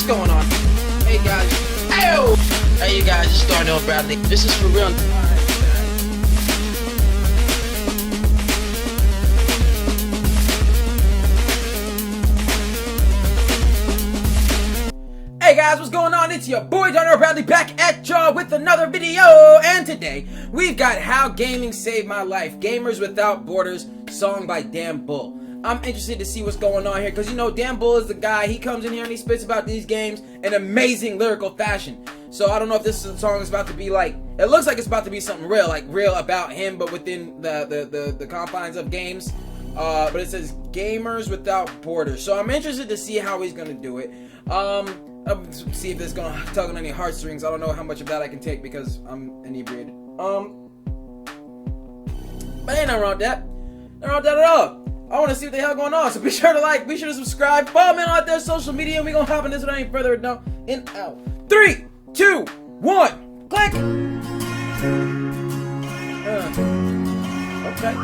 going on? Hey guys. Ew! Hey you guys, it's Darrnell Bradley. This is for real. Hey guys, what's going on? It's your boy Darrnell Bradley back at y'all with another video. And today, we've got How Gaming Saved My Life, Gamers Without Borders, song by Dan Bull. I'm interested to see what's going on here because, you know, Dan Bull is the guy. He comes in here and he spits about these games in amazing lyrical fashion. So I don't know if this song is about to be like, it looks like it's about to be something real, like real about him, but within the confines of games. But it says Gamers Without Borders. So I'm interested to see how he's going to do it. See if it's going to tug on any heartstrings. I don't know how much of that I can take because I'm inebriated. But ain't nothing wrong with that. Nothing wrong with that at all. I want to see what the hell going on, so be sure to like, be sure to subscribe, follow me on all their social media, and we gonna hop in this without any further ado. In out. 3, 2, 1, click. Okay.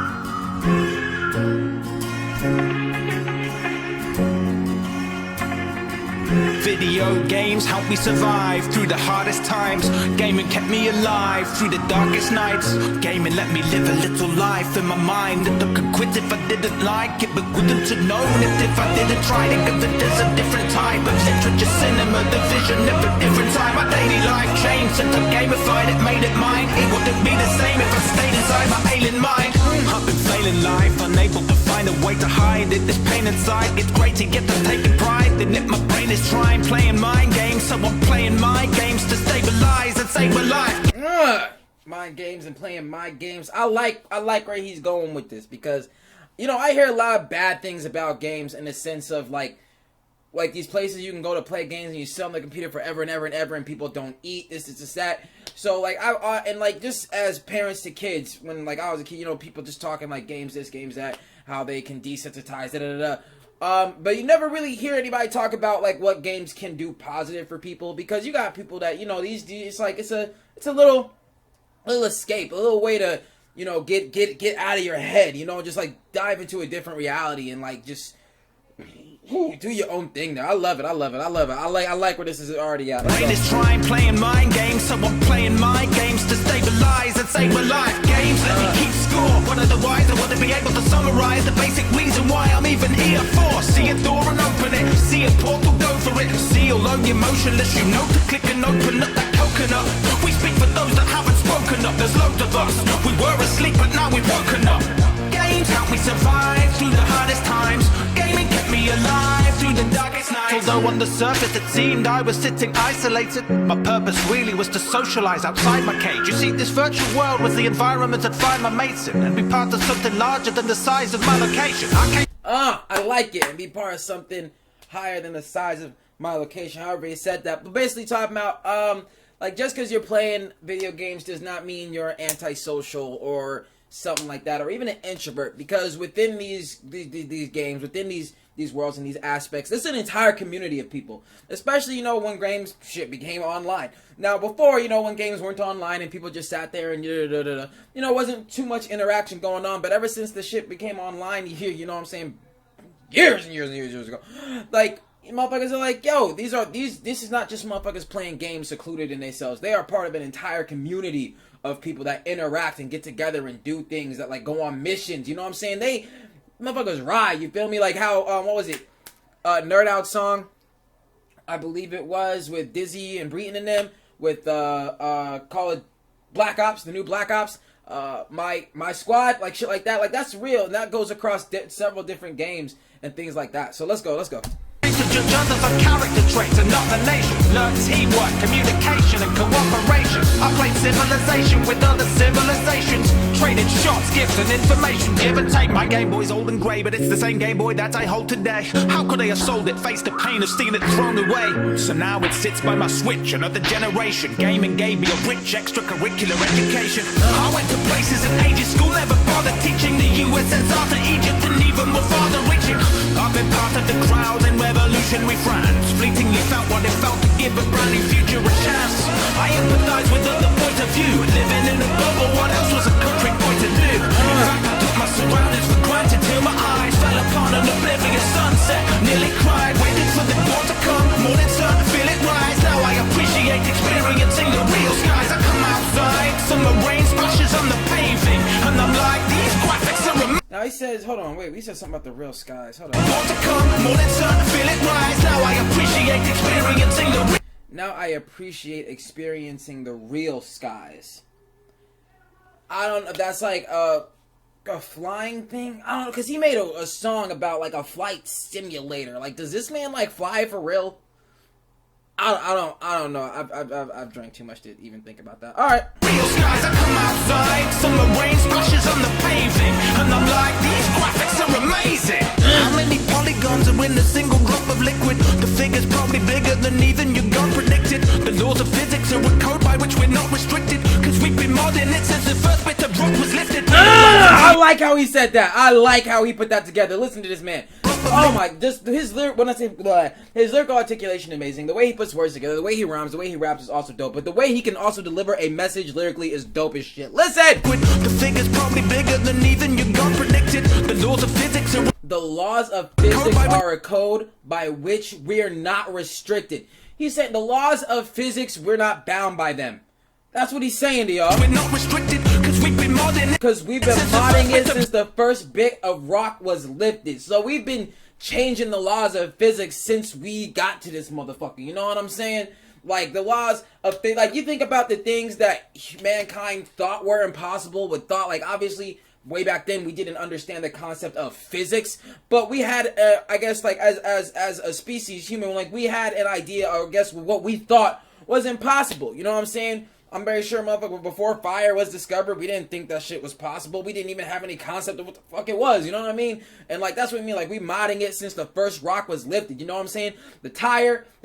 Video games helped me survive through the hardest times. Gaming kept me alive through the darkest nights. Gaming let me live a little life in my mind that I could quit if I didn't like it, but wouldn't have known it if I didn't try it. Cause there's a different type of literature, cinema, the vision of a different time. My daily life changed since I gamified it, made it mine. It wouldn't be the same if I stayed inside my alien mind. I've been failing life, unable to find a way to hide it. This pain inside, it's great to get to taking pride in it. My brain is trying, playing mind games, so I'm playing my games to stabilize and save my life. Mind games and playing my games. I like where he's going with this because, you know, I hear a lot of bad things about games in the sense of like these places you can go to play games and you sit on the computer forever and ever and ever and people don't eat this, that. So like and like just as parents to kids, when like I was a kid, you know, people just talking like games this, games that, how they can desensitize, but you never really hear anybody talk about like what games can do positive for people, because you got people that, you know, it's like it's a little escape, a little way to, you know, get out of your head, you know, just like dive into a different reality and like just do your own thing there. I love it. I like where this is already at. Brain is trying, playing mind games, so I'm playing my games to stabilize and save my life. Games let me keep score. One of the wise, I want to be able to summarize the basic reason why I'm even here for. See a door and open it, see a portal, go for it. See alone, you're motionless, you know to click and open up that coconut. We speak for those that haven't spoken up. There's loads of us. We were asleep, but now we've woken up. Games help me survive through the hardest times. Gaming kept me alive through the darkest nights. Although on the surface it seemed I was sitting isolated, my purpose really was to socialize outside my cage. You see, this virtual world was the environment I'd find my mates in, and be part of something larger than the size of my location. I like it, and be part of something higher than the size of my location, however he said that. But basically talking about, like, just because you're playing video games does not mean you're antisocial or something like that, or even an introvert, because within these games, within these worlds and these aspects, there's an entire community of people, especially, you know, when games became online. Now before, you know, when games weren't online and people just sat there and you know, wasn't too much interaction going on, but ever since the shit became online, you know what I'm saying, years and years ago, like, motherfuckers are like, yo, this is not just motherfuckers playing games secluded in themselves. They are part of an entire community of people that interact and get together and do things, that like go on missions, you know what I'm saying? They motherfuckers ride, you feel me? Like how what was it? Nerd Out song, I believe it was, with Dizzy and Breton and them, with call it Black Ops, the new Black Ops, my squad, like shit like that. Like that's real, and that goes across several different games and things like that. So let's go. Judge others on character traits and not the nation. Learn teamwork, communication and cooperation. I played civilization with other civilizations. Traded shots, gifts and information. Give and take. My Game Boy's old and grey, but it's the same Game Boy that I hold today. How could I have sold it? Faced the pain of seeing it thrown away. So now it sits by my Switch, another generation. Gaming gave me a rich extracurricular education. I went to places in ages school never bothered teaching. The USSR to Egypt and even more farther reaching. I've been part of the crowd in revolutionary France. Fleetingly felt what it felt to give a brand new future a chance. I empathize with other points of view. Living in a bubble, what else was a country point to do? In fact, I took my surroundings for granted till my eyes fell upon an oblivious sunset. Nearly cried, waiting for the dawn to come. Morning sun, says, hold on, wait, he said something about the real skies. Hold on. Now I appreciate experiencing the real skies. I don't know if that's like a flying thing. I don't know, because he made a song about like a flight simulator. Like, does this man like fly for real? I don't know. I've drank too much to even think about that. All right. Real skies, I come outside, summer rain splashes on the paving, and I'm like, these graphics are amazing. How many polygons are in a single drop of liquid? The figure's probably bigger than even your God predicted. The laws of physics are a code by which we're not restricted, because we've been modding it since the first bit of rock was lifted. I like how he said that. I like how he put that together. Listen to this man. Oh my, just his lyrical articulation is amazing. The way he puts words together, the way he rhymes, the way he raps is also dope. But the way he can also deliver a message lyrically is dope as shit. Listen! The figure's probably bigger than even your God predicted. The laws of physics are... The laws of physics are a code by which we're not restricted. He said the laws of physics, we're not bound by them. That's what he's saying to y'all. We're not restricted because we've been modding it. Because we've been modding it since the first bit of rock was lifted. So we've been changing the laws of physics since we got to this motherfucker. You know what I'm saying? Like, the laws of things. Like, you think about the things that mankind thought were impossible. Like, obviously, way back then, we didn't understand the concept of physics. But we had, I guess, like, as a species, human, like, we had an idea, or I guess what we thought was impossible. You know what I'm saying? I'm very sure, motherfucker, before fire was discovered, we didn't think that shit was possible. We didn't even have any concept of what the fuck it was, you know what I mean? And, like, that's what I mean, like, we modding it since the first rock was lifted, you know what I'm saying? The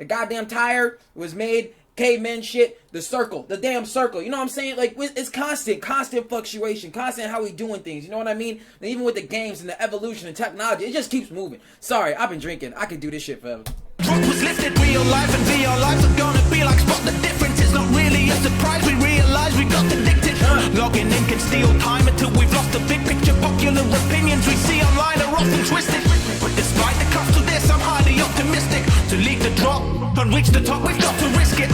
goddamn tire was made, caveman shit, the circle, the damn circle, you know what I'm saying? Like, it's constant fluctuation, constant how we doing things, you know what I mean? And even with the games and the evolution and technology, it just keeps moving. Sorry, I've been drinking. I could do this shit forever. Rock was lifted, real life and VR lives are gonna be like spot the difference. It's not really a surprise, we realize we got addicted. Logging in can steal time until we've lost the big picture. Popular opinions we see online are often twisted. But despite the cost of this, I'm highly optimistic. To lead the drop and reach the top, we've got to risk it.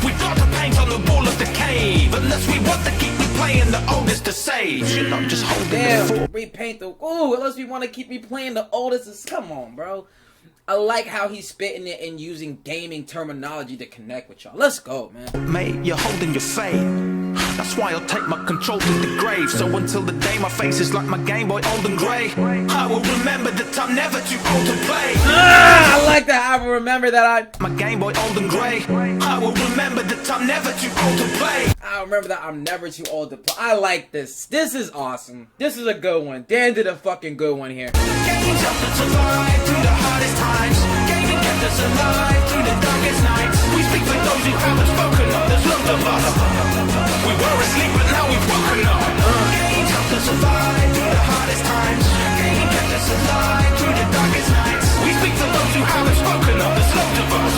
We've got to paint on the wall of the cave, unless we want to keep replaying the oldest to save. You're not just holding the fort. Repaint the... Ooh, unless we want to keep replaying the oldest... Come on, bro. I like how he's spitting it and using gaming terminology to connect with y'all. Let's go, man. Mate, you're holding your fate. That's why I'll take my control to the grave. So until the day my face is like my Game Boy old and grey, I will remember that I'm never too old to play. I like that. I will remember that my Game Boy old and grey. I will remember that I'm never too old to play. I remember that I'm never too old to play. I like this. This is awesome. This is a good one. Dan did a fucking good one here. Games helped us survive through the hardest times. Gaming kept us alive through the darkest nights. We speak for those who haven't spoken up. There's lots of us. We were asleep, but now we've woken up. Games helped us survive through the hardest times. Gaming kept us alive through the darkest nights. We speak for those who haven't spoken up. There's lots of us.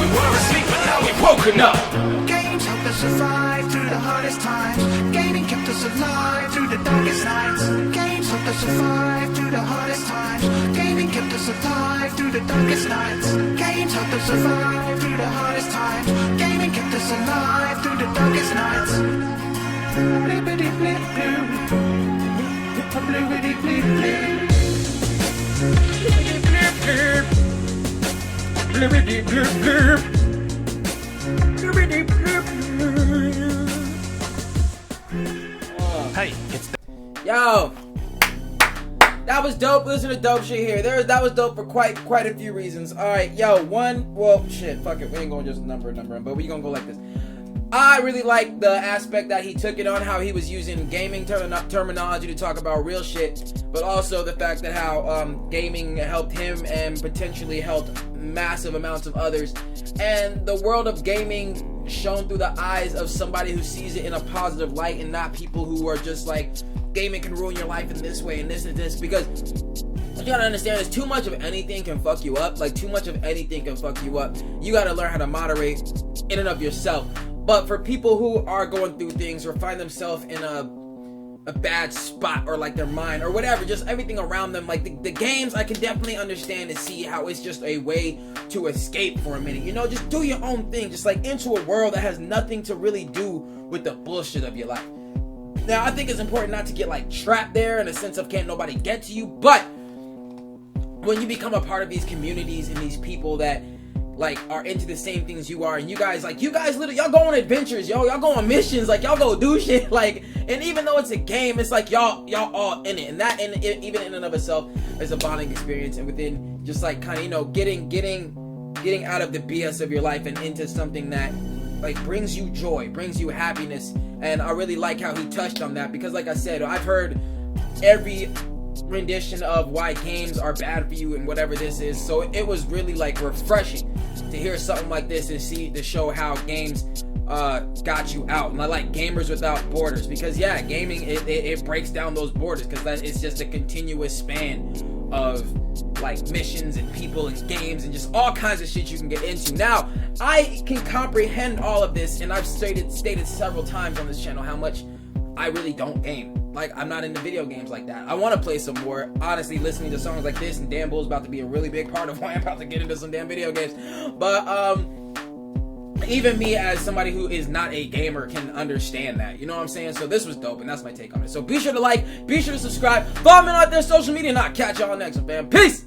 We were asleep, but now we've woken up. Games helped us survive through the hardest times. Gaming kept us alive through the darkest nights. Games helped us survive through the hardest times. Gaming kept us alive through the darkest nights. Games helped us survive through the hardest times. Gaming kept us alive through the darkest nights. Blippity blip blue. Blippity blip blip. Blippity blip blip. Blippity blip blip. Hey, it's Yo, that was dope. Listen to dope shit here. That was dope for quite a few reasons. All right, yo, well, shit, fuck it. We ain't going just number, but we gonna go like this. I really like the aspect that he took it on, how he was using gaming terminology to talk about real shit, but also the fact that how gaming helped him and potentially helped massive amounts of others, and the world of gaming shown through the eyes of somebody who sees it in a positive light and not people who are just like, gaming can ruin your life in this way and this and this, because what you gotta understand is too much of anything can fuck you up. Like, too much of anything can fuck you up. You gotta learn how to moderate in and of yourself. But for people who are going through things or find themselves in a bad spot, or like their mind or whatever, just everything around them, like the games, I can definitely understand and see how it's just a way to escape for a minute, you know, just do your own thing, just like into a world that has nothing to really do with the bullshit of your life. Now, I think it's important not to get like trapped there in a sense of can't nobody get to you, but when you become a part of these communities and these people that like are into the same things you are, and you guys literally, y'all go on adventures, y'all go on missions, like y'all go do shit, like, and even though it's a game, it's like y'all all in it, and that, and even in and of itself is a bonding experience, and within just like kind of, you know, getting out of the BS of your life and into something that like brings you joy, brings you happiness. And I really like how he touched on that, because like I said, I've heard every rendition of why games are bad for you and whatever this is, so it was really like refreshing to hear something like this and see to show how games got you out. And I like Gamers Without Borders, because yeah, gaming it breaks down those borders, because that it's just a continuous span of like missions and people and games and just all kinds of shit you can get into. Now, I can comprehend all of this, and I've stated several times on this channel how much I really don't game. Like, I'm not into video games like that. I want to play some more. Honestly, listening to songs like this and Dan Bull's about to be a really big part of why I'm about to get into some damn video games. But even me as somebody who is not a gamer can understand that. You know what I'm saying? So this was dope, and that's my take on it. So be sure to like, be sure to subscribe, follow me on their social media, and I'll catch y'all next one, fam. Peace!